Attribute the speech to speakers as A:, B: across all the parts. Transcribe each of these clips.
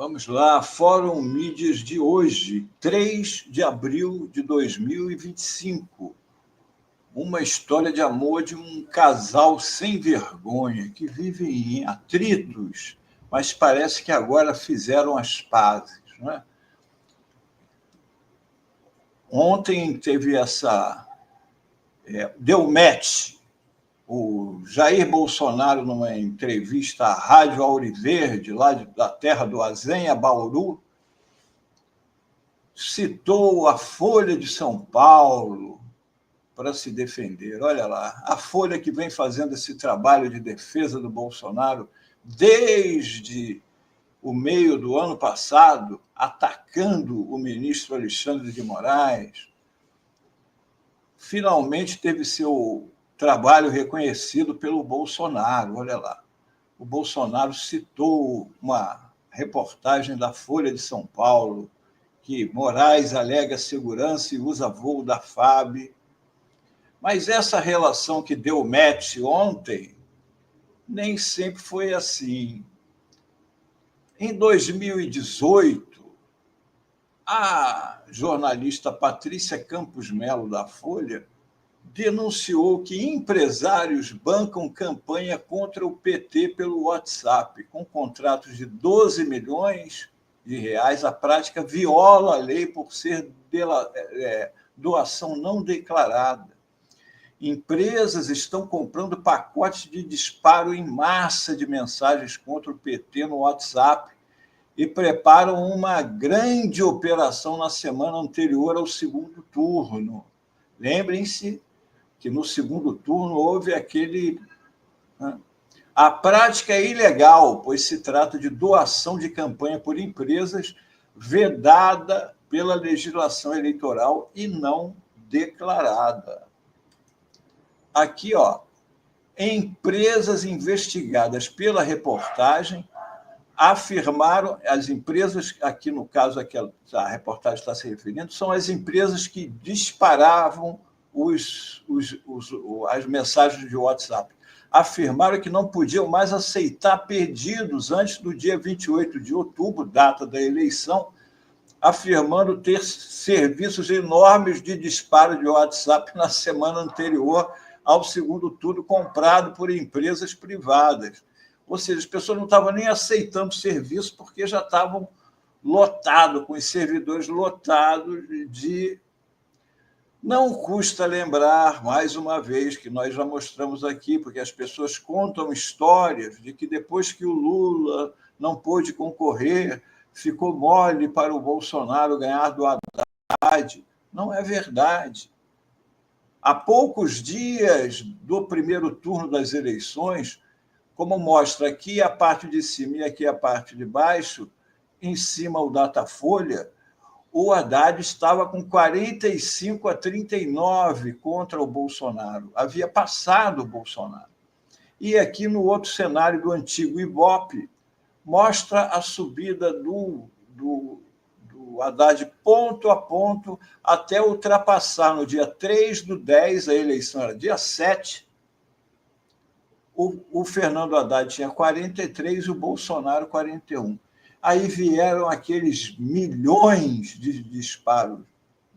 A: Vamos lá, Fórum Mídias de hoje, 3 de abril de 2025. Uma história de amor de um casal sem vergonha, que vive em atritos, mas parece que agora fizeram as pazes, não é? Ontem teve deu match o Jair Bolsonaro, numa entrevista à Rádio Auriverde, lá da terra do Azenha, Bauru, citou a Folha de São Paulo para se defender. Olha lá, a Folha que vem fazendo esse trabalho de defesa do Bolsonaro desde o meio do ano passado, atacando o ministro Alexandre de Moraes, finalmente teve seu trabalho reconhecido pelo Bolsonaro. Olha lá, o Bolsonaro citou uma reportagem da Folha de São Paulo, que Moraes alega segurança e usa voo da FAB. Mas essa relação que deu match ontem nem sempre foi assim. Em 2018, a jornalista Patrícia Campos Melo, da Folha, denunciou que empresários bancam campanha contra o PT pelo WhatsApp, com contratos de 12 milhões de reais. A prática viola a lei por ser doação não declarada. Empresas estão comprando pacotes de disparo em massa de mensagens contra o PT no WhatsApp e preparam uma grande operação na semana anterior ao segundo turno. Lembrem-se que no segundo turno houve aquele... A prática é ilegal, pois se trata de doação de campanha por empresas vedada pela legislação eleitoral e não declarada. Aqui, empresas investigadas pela reportagem afirmaram, as empresas, aqui no caso a que a reportagem está se referindo, são as empresas que disparavam as mensagens de WhatsApp. Afirmaram que não podiam mais aceitar pedidos antes do dia 28 de outubro, data da eleição, afirmando ter serviços enormes de disparo de WhatsApp na semana anterior ao segundo turno, comprado por empresas privadas. Ou seja, as pessoas não estavam nem aceitando serviço porque já estavam lotados, com os servidores lotados de... Não custa lembrar, mais uma vez, que nós já mostramos aqui, porque as pessoas contam histórias de que depois que o Lula não pôde concorrer, ficou mole para o Bolsonaro ganhar do Haddad. Não é verdade. Há poucos dias do primeiro turno das eleições, como mostra aqui a parte de cima e aqui a parte de baixo, em cima o Datafolha, o Haddad estava com 45-39 contra o Bolsonaro. Havia passado o Bolsonaro. E aqui no outro cenário do antigo Ibope, mostra a subida do Haddad ponto a ponto até ultrapassar no dia 3/10, a eleição era dia 7, o Fernando Haddad tinha 43 e o Bolsonaro 41. Aí vieram aqueles milhões de disparos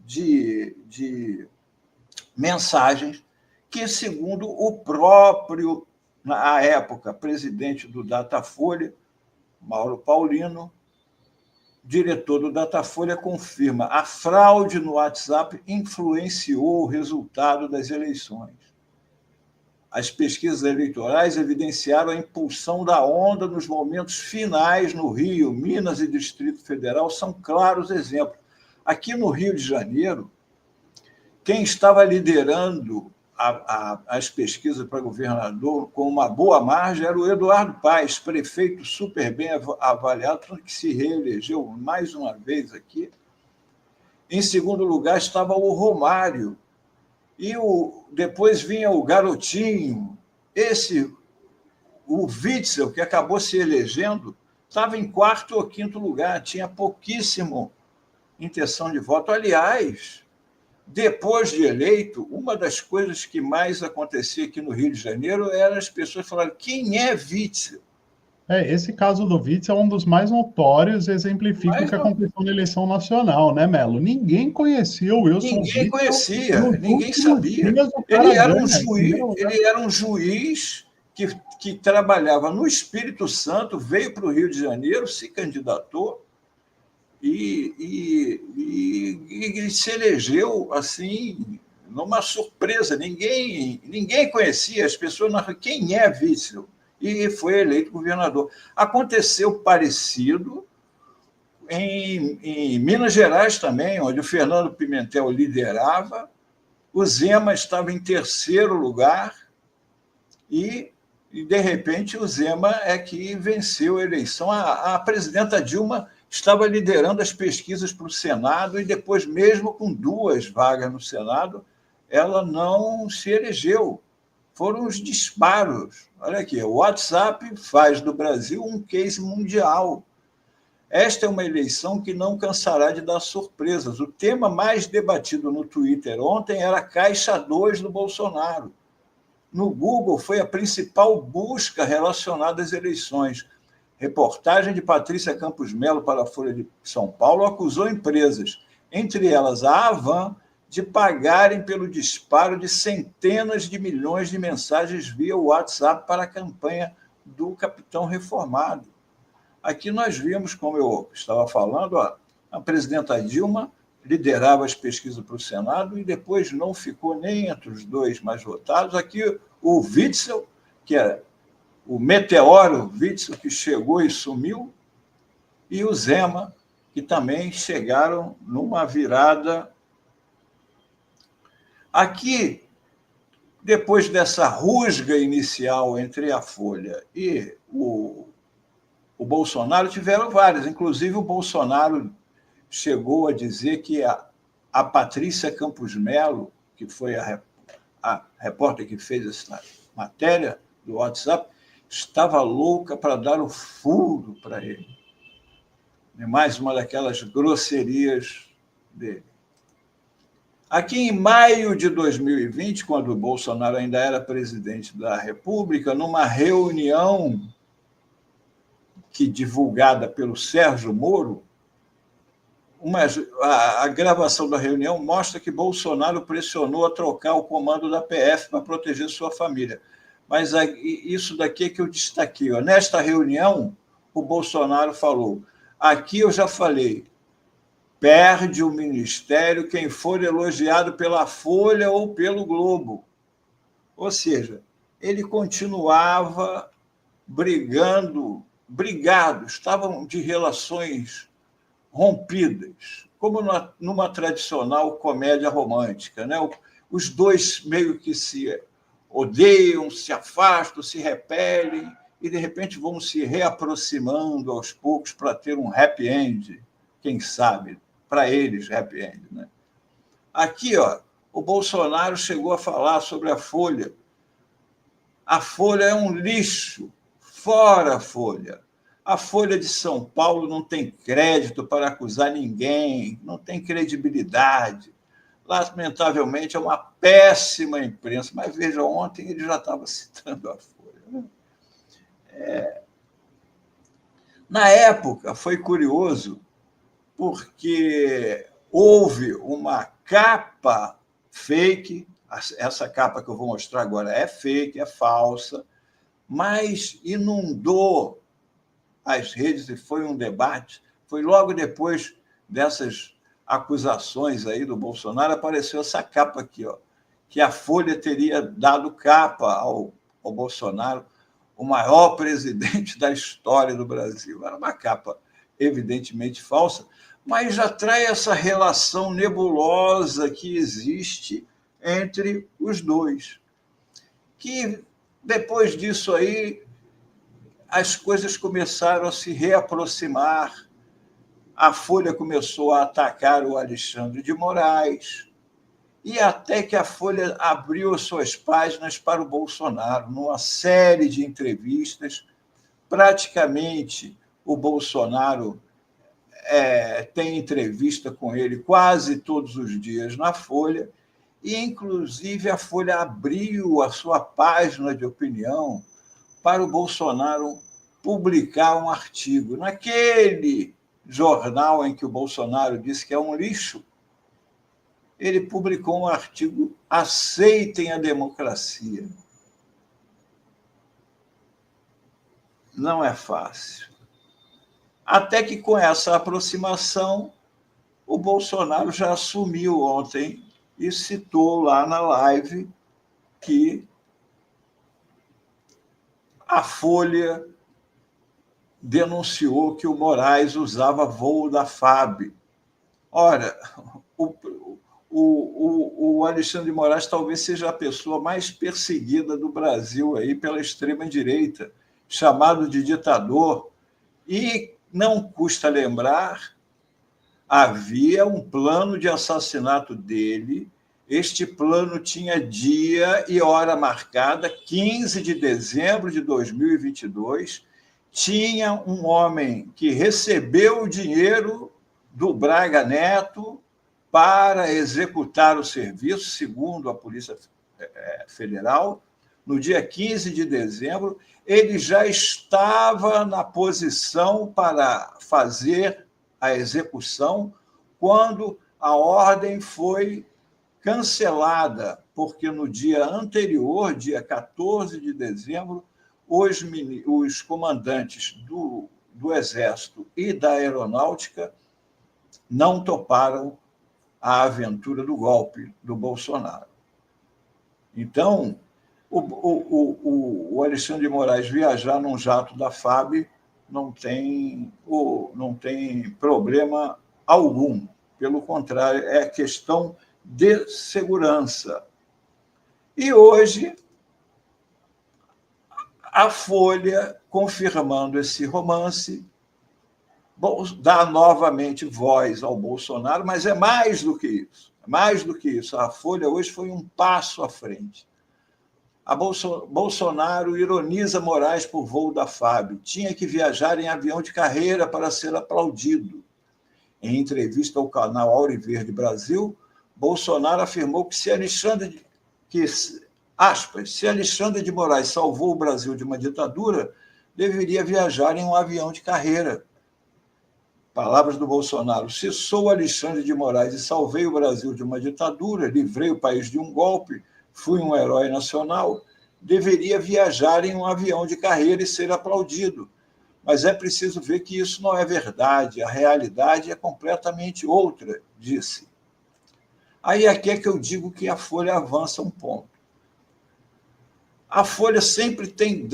A: de mensagens que, segundo o próprio, na época, presidente do Datafolha, Mauro Paulino, diretor do Datafolha, confirma: a fraude no WhatsApp influenciou o resultado das eleições. As pesquisas eleitorais evidenciaram a impulsão da onda nos momentos finais no Rio. Minas e Distrito Federal são claros exemplos. Aqui no Rio de Janeiro, quem estava liderando as pesquisas para governador com uma boa margem era o Eduardo Paes, prefeito super bem avaliado, que se reelegeu mais uma vez aqui. Em segundo lugar estava o Romário, e depois vinha o Garotinho. O Witzel, que acabou se elegendo, estava em quarto ou quinto lugar, tinha pouquíssima intenção de voto. Aliás, depois de eleito, uma das coisas que mais acontecia aqui no Rio de Janeiro era as pessoas falarem: quem é Witzel?
B: Esse caso do Witzel é um dos mais notórios e exemplifica o
A: Mas
B: que aconteceu na eleição nacional, né, Melo? Ninguém conhecia o Wilson
A: ninguém
B: Witzel.
A: conhecia,
B: Nos
A: ninguém
B: últimos
A: sabia.
B: dias, o cara ganha.
A: Ele era um juiz que trabalhava no Espírito Santo, veio para o Rio de Janeiro, se candidatou e se elegeu assim, numa surpresa. Ninguém conhecia, as pessoas não. Quem é Witzel? E foi eleito governador. Aconteceu parecido em Minas Gerais também, onde o Fernando Pimentel liderava, o Zema estava em terceiro lugar de repente, o Zema é que venceu a eleição. A presidenta Dilma estava liderando as pesquisas para o Senado e depois, mesmo com 2 vagas no Senado, ela não se elegeu. Foram os disparos. Olha aqui, o WhatsApp faz do Brasil um case mundial. Esta é uma eleição que não cansará de dar surpresas. O tema mais debatido no Twitter ontem era a Caixa 2 do Bolsonaro. No Google, foi a principal busca relacionada às eleições. Reportagem de Patrícia Campos Melo para a Folha de São Paulo acusou empresas, entre elas a Avan, de pagarem pelo disparo de centenas de milhões de mensagens via WhatsApp para a campanha do capitão reformado. Aqui nós vimos, como eu estava falando, a presidenta Dilma liderava as pesquisas para o Senado e depois não ficou nem entre os 2 mais votados. Aqui o Witzel, que era o meteoro Witzel, que chegou e sumiu, e o Zema, que também chegaram numa virada. Aqui, depois dessa rusga inicial entre a Folha e o Bolsonaro, tiveram várias. Inclusive, o Bolsonaro chegou a dizer que a Patrícia Campos Melo, que foi a repórter que fez essa matéria do WhatsApp, estava louca para dar o furo para ele. Mais uma daquelas grosserias dele. Aqui em maio de 2020, quando o Bolsonaro ainda era presidente da República, numa reunião divulgada pelo Sérgio Moro, a gravação da reunião mostra que Bolsonaro pressionou a trocar o comando da PF para proteger sua família. Mas isso daqui é que eu destaquei. Nesta reunião, o Bolsonaro falou: aqui eu já falei, perde o ministério quem for elogiado pela Folha ou pelo Globo. Ou seja, ele continuava brigados, estavam de relações rompidas, como numa tradicional comédia romântica, né? Os 2 meio que se odeiam, se afastam, se repelem e, de repente, vão se reaproximando aos poucos para ter um happy end, quem sabe, para eles, happy end. Né? Aqui, o Bolsonaro chegou a falar sobre a Folha. A Folha é um lixo, fora a Folha. A Folha de São Paulo não tem crédito para acusar ninguém, não tem credibilidade. Lamentavelmente, é uma péssima imprensa. Mas, veja, ontem ele já estava citando a Folha. Na época, foi curioso, porque houve uma capa fake, essa capa que eu vou mostrar agora é fake, é falsa, mas inundou as redes e foi um debate. Foi logo depois dessas acusações aí do Bolsonaro, apareceu essa capa aqui, que a Folha teria dado capa ao Bolsonaro, o maior presidente da história do Brasil. Era uma capa evidentemente falsa, mas já traz essa relação nebulosa que existe entre os dois. Que depois disso aí, as coisas começaram a se reaproximar, a Folha começou a atacar o Alexandre de Moraes, e até que a Folha abriu suas páginas para o Bolsonaro, numa série de entrevistas. Praticamente, o Bolsonaro tem entrevista com ele quase todos os dias na Folha, e, inclusive, a Folha abriu a sua página de opinião para o Bolsonaro publicar um artigo. Naquele jornal em que o Bolsonaro disse que é um lixo, ele publicou um artigo: aceitem a democracia. Não é fácil. Até que, com essa aproximação, o Bolsonaro já assumiu ontem e citou lá na live que a Folha denunciou que o Moraes usava voo da FAB. Ora, o Alexandre de Moraes talvez seja a pessoa mais perseguida do Brasil aí pela extrema-direita, chamado de ditador. E não custa lembrar, havia um plano de assassinato dele. Este plano tinha dia e hora marcada, 15 de dezembro de 2022. Tinha um homem que recebeu o dinheiro do Braga Neto para executar o serviço, segundo a Polícia Federal. No dia 15 de dezembro, ele já estava na posição para fazer a execução quando a ordem foi cancelada, porque no dia anterior, dia 14 de dezembro, os comandantes do Exército e da Aeronáutica não toparam a aventura do golpe do Bolsonaro. Então, o Alexandre de Moraes viajar num jato da FAB não tem problema algum. Pelo contrário, é questão de segurança. E hoje, a Folha, confirmando esse romance, dá novamente voz ao Bolsonaro, mas é mais do que isso. Mais do que isso. A Folha hoje foi um passo à frente. Bolsonaro ironiza Moraes por voo da FAB. Tinha que viajar em avião de carreira para ser aplaudido. Em entrevista ao canal Auriverde Brasil, Bolsonaro afirmou que se Alexandre de Moraes salvou o Brasil de uma ditadura, deveria viajar em um avião de carreira. Palavras do Bolsonaro: se sou Alexandre de Moraes e salvei o Brasil de uma ditadura, livrei o país de um golpe, fui um herói nacional, deveria viajar em um avião de carreira e ser aplaudido. Mas é preciso ver que isso não é verdade, a realidade é completamente outra, disse. Aí aqui é que eu digo que a Folha avança um ponto. A Folha sempre tem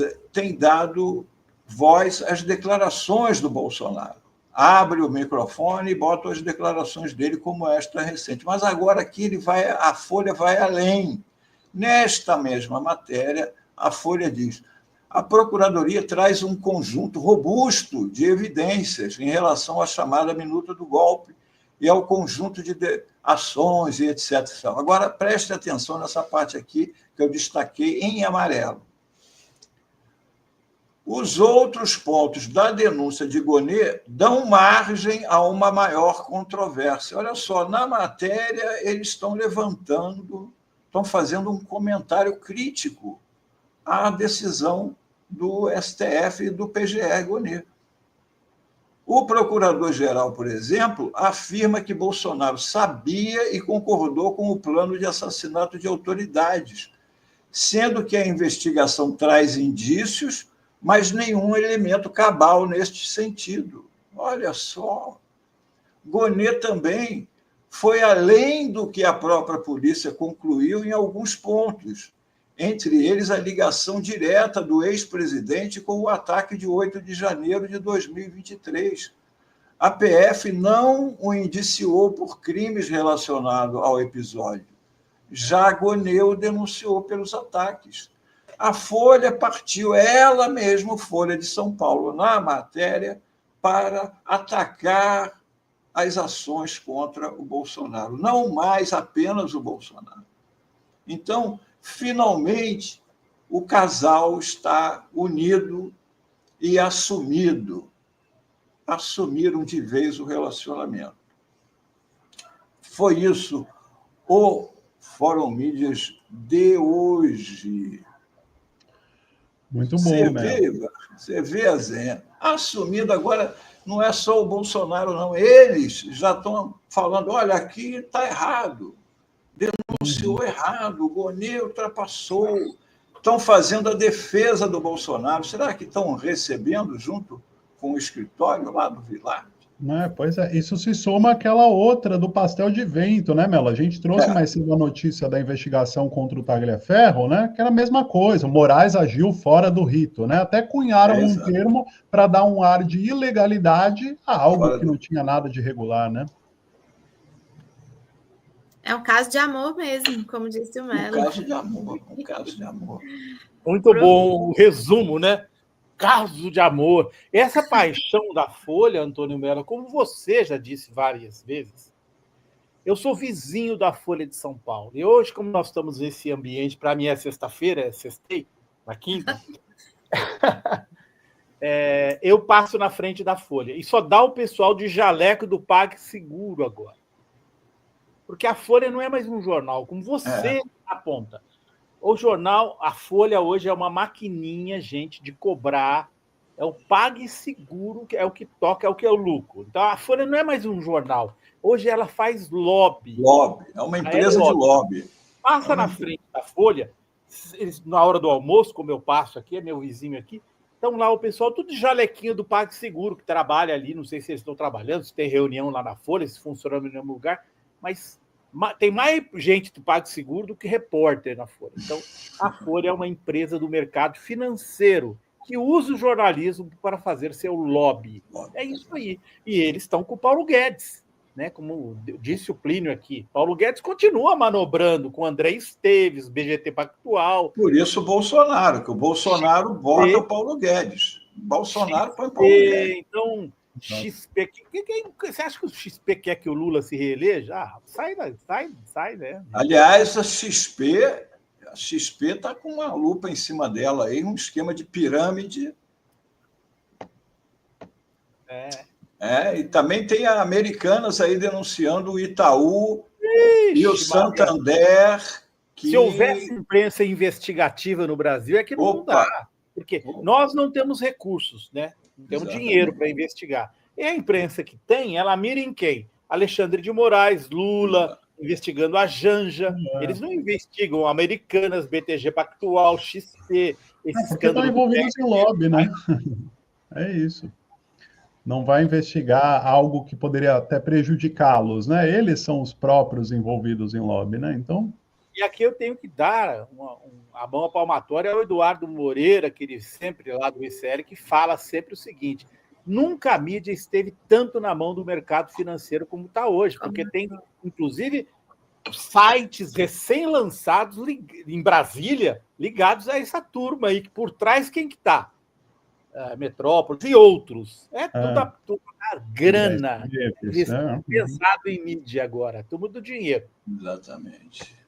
A: dado voz às declarações do Bolsonaro. Abre o microfone e bota as declarações dele, como esta recente. Mas agora aqui a Folha vai além. Nesta mesma matéria, a Folha diz: a Procuradoria traz um conjunto robusto de evidências em relação à chamada minuta do golpe e ao conjunto de ações e etc. Agora, preste atenção nessa parte aqui que eu destaquei em amarelo. Os outros pontos da denúncia de Gonê dão margem a uma maior controvérsia. Olha só, na matéria eles estão fazendo um comentário crítico à decisão do STF e do PGR Gonê. O procurador-geral, por exemplo, afirma que Bolsonaro sabia e concordou com o plano de assassinato de autoridades, sendo que a investigação traz indícios, mas nenhum elemento cabal neste sentido. Olha só. Gonê também foi além do que a própria polícia concluiu em alguns pontos, entre eles a ligação direta do ex-presidente com o ataque de 8 de janeiro de 2023. A PF não o indiciou por crimes relacionados ao episódio. Já Gonê o denunciou pelos ataques. A Folha partiu, ela mesma, Folha de São Paulo, na matéria, para atacar as ações contra o Bolsonaro, não mais apenas o Bolsonaro. Então, finalmente, o casal está unido e assumiram de vez o relacionamento. Foi isso o Fórum Mídias de hoje.
B: Muito bom,
A: Você vê a Zé assumindo agora, não é só o Bolsonaro, não. Eles já estão falando, olha, aqui está errado, denunciou errado, o Bonet ultrapassou, estão fazendo a defesa do Bolsonaro. Será que estão recebendo junto com o escritório lá do Vilar?
B: Pois é, isso se soma àquela outra do pastel de vento, né, Melo? A gente trouxe mais cedo a notícia da investigação contra o Tagliaferro, né? Que era a mesma coisa, o Moraes agiu fora do rito, né? Até cunharam um termo para dar um ar de ilegalidade a algo que não tinha nada de regular, né?
C: É um caso de amor mesmo, como disse o Melo.
A: Um caso de amor, um caso de amor.
D: Muito bom o resumo, né? Caso de amor. Essa paixão da Folha, Antônio Mello, como você já disse várias vezes, eu sou vizinho da Folha de São Paulo. E hoje, como nós estamos nesse ambiente, para mim é sexta-feira, é sextei, na quinta, eu passo na frente da Folha. E só dá o pessoal de jaleco do PagSeguro agora. Porque a Folha não é mais um jornal, como você aponta. O jornal, a Folha hoje é uma maquininha, gente, de cobrar. É o PagSeguro, que é o que toca, é o que é o lucro. Então, a Folha não é mais um jornal. Hoje ela faz lobby.
A: Lobby, é uma empresa de lobby.
D: Passa na frente da Folha, eles, na hora do almoço, como eu passo aqui, é meu vizinho aqui, estão lá o pessoal, tudo de jalequinho do PagSeguro, que trabalha ali, não sei se eles estão trabalhando, se tem reunião lá na Folha, se funciona no mesmo lugar, mas tem mais gente do PagSeguro do que repórter na Folha. Então, a Folha é uma empresa do mercado financeiro que usa o jornalismo para fazer seu lobby. É isso aí. E eles estão com o Paulo Guedes, né? Como disse o Plínio aqui. Paulo Guedes continua manobrando com André Esteves, BGT Pactual.
A: Por isso o Bolsonaro, que o Bolsonaro bota o Paulo Guedes. Bolsonaro põe o Paulo Guedes.
D: Então, XP, você acha que o XP quer que o Lula se reeleja? Sai, né?
A: Aliás, a XP está com uma lupa em cima dela aí, um esquema de pirâmide. E também tem a Americanas aí denunciando o Itaú e o Santander.
D: Se houvesse imprensa investigativa no Brasil, é que não dá. Porque nós não temos recursos, né? Não temos dinheiro para investigar. E a imprensa que tem, ela mira em quem? Alexandre de Moraes, Lula, investigando a Janja. Eles não investigam Americanas, BTG Pactual, XP, esse
B: porque estão envolvidos em lobby, né? É isso. Não vai investigar algo que poderia até prejudicá-los, né? Eles são os próprios envolvidos em lobby, né? Então...
D: E aqui eu tenho que dar a mão à palmatória ao Eduardo Moreira, que ele sempre lá do ICL, que fala sempre o seguinte: nunca a mídia esteve tanto na mão do mercado financeiro como está hoje, porque tem, inclusive, sites recém-lançados em Brasília ligados a essa turma aí, que por trás quem que está? Metrópolis e outros. Tudo a grana. Pesado em mídia agora, tudo do dinheiro.
A: Exatamente.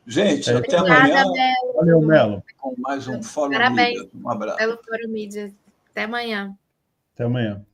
A: Gente, até amanhã.
B: Valeu, Melo.
A: Com mais um Fórum
C: Parabéns.
A: Mídia. Um abraço.
C: Pelo Fórum Mídia. Até amanhã.
B: Até amanhã.